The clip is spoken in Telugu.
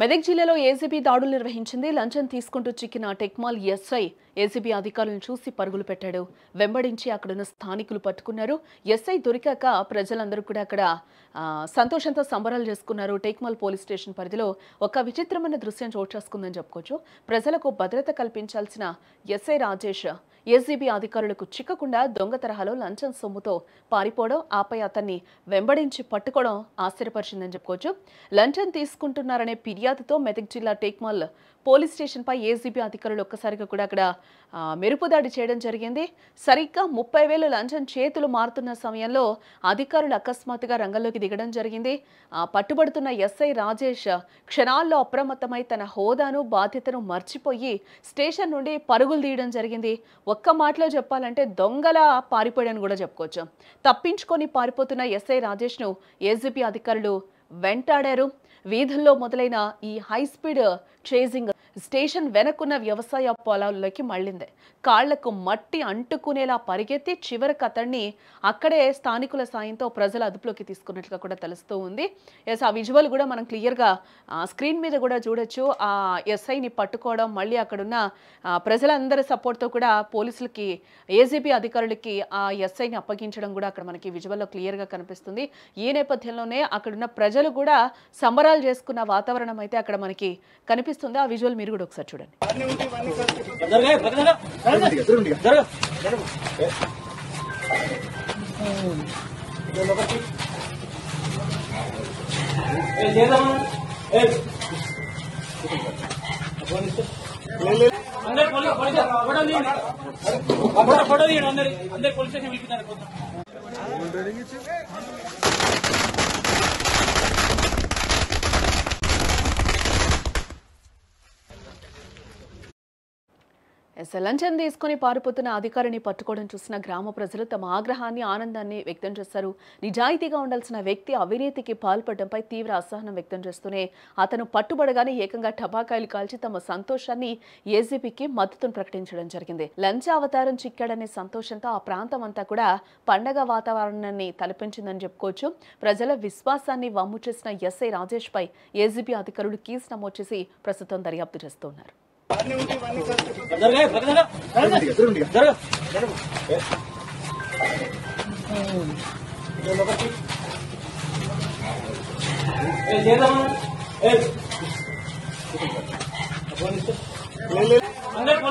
మెదక్ జిల్లాలో ఏసీబీ దాడులు నిర్వహించింది. లంచం తీసుకుంటూ చిక్కిన టెక్మాల్ ఎస్ఐ ఏసీబీ అధికారులను చూసి పరుగులు పెట్టాడు. వెంబడించి అక్కడున్న స్థానికులు పట్టుకున్నారు. ఎస్ఐ దొరికాక ప్రజలందరూ కూడా అక్కడ సంతోషంతో సంబరాలు చేసుకున్నారు. టెక్మాల్ పోలీస్ స్టేషన్ పరిధిలో ఒక విచిత్రమైన దృశ్యం చోటు చేసుకుందని చెప్పుకోవచ్చు. ప్రజలకు భద్రత కల్పించాల్సిన ఎస్ఐ రాజేష్ ఏసీబీ అధికారులకు చిక్కకుండా దొంగ తరహాలో లంచం సొమ్ముతో పారిపోవడం, ఆపై అతన్ని వెంబడించి పట్టుకోవడం ఆశ్చర్యపరిచిందని చెప్పుకోవచ్చు. లంచం తీసుకుంటున్నారనే ఫిర్యాదుతో మెదక్ జిల్లా టెక్మాల్ పోలీస్ స్టేషన్ పై ఏసీబీ అధికారులు ఒక్కసారిగా కూడా అక్కడ మెరుపుదాడి చేయడం జరిగింది. సరిగ్గా 30,000 లంచం చేతులు మారుతున్న సమయంలో అధికారులు అకస్మాత్తుగా రంగంలోకి దిగడం జరిగింది. పట్టుబడుతున్న ఎస్ఐ రాజేష్ క్షణాల్లో అప్రమత్తమై తన హోదాను, బాధ్యతను మర్చిపోయి స్టేషన్ నుండి పరుగులు తీయడం జరిగింది. ఒక్క మాటలో చెప్పాలంటే దొంగలా పారిపోయాడని కూడా చెప్పుకోవచ్చు. తప్పించుకొని పారిపోతున్న ఎస్ఐ రాజేష్ను ఏసీబీ అధికారులు వెంటాడారు. వీధుల్లో మొదలైన ఈ హై స్పీడ్ చేజింగ్ స్టేషన్ వెనక్కున్న వ్యవసాయ పొలాల్లోకి మళ్ళింది. కాళ్లకు మట్టి అంటుకునేలా పరిగెత్తి చివరికి అతన్ని అక్కడే స్థానికుల సాయంతో ప్రజల అదుపులోకి తీసుకున్నట్లుగా కూడా తెలుస్తూ ఉంది. ఎస్, ఆ విజువల్ కూడా మనం క్లియర్గా స్క్రీన్ మీద కూడా చూడొచ్చు. ఆ ఎస్ఐని పట్టుకోవడం, మళ్ళీ అక్కడున్న ప్రజలందరి సపోర్ట్తో కూడా పోలీసులకి, ఏసీబీ అధికారులకి ఆ ఎస్ఐని అప్పగించడం కూడా అక్కడ మనకి విజువల్లో క్లియర్గా కనిపిస్తుంది. ఈ నేపథ్యంలోనే అక్కడున్న ప్రజలు కూడా సంబరాలు చేసుకున్న వాతావరణం అయితే అక్కడ మనకి కనిపిస్తుంది. ఆ విజువల్ మీరు కూడా ఒకసారి చూడండి. లంచం తీసుకుని పారిపోతున్న అధికారిని పట్టుకోవడం చూసిన గ్రామ ప్రజలు తమ ఆగ్రహాన్ని, ఆనందాన్ని వ్యక్తం చేశారు. నిజాయితీగా ఉండాల్సిన వ్యక్తి అవినీతికి పాల్పడడంపై తీవ్ర అసహనం వ్యక్తం చేస్తూనే అతను పట్టుబడగానే ఏకంగా టపాకాయలు కాల్చి తమ సంతోషాన్ని, ఏసీబీకి మద్దతును ప్రకటించడం జరిగింది. లంచ అవతారం చిక్కాడనే సంతోషంతో ఆ ప్రాంతం అంతా కూడా పండగ వాతావరణాన్ని తలపించిందని చెప్పుకోవచ్చు. ప్రజల విశ్వాసాన్ని వమ్ము చేసిన ఎస్ఐ రాజేష్ పై ఏసీబీ అధికారులు కేసు నమోదు చేసి ప్రస్తుతం దర్యాప్తు చేస్తున్నారు. అందరు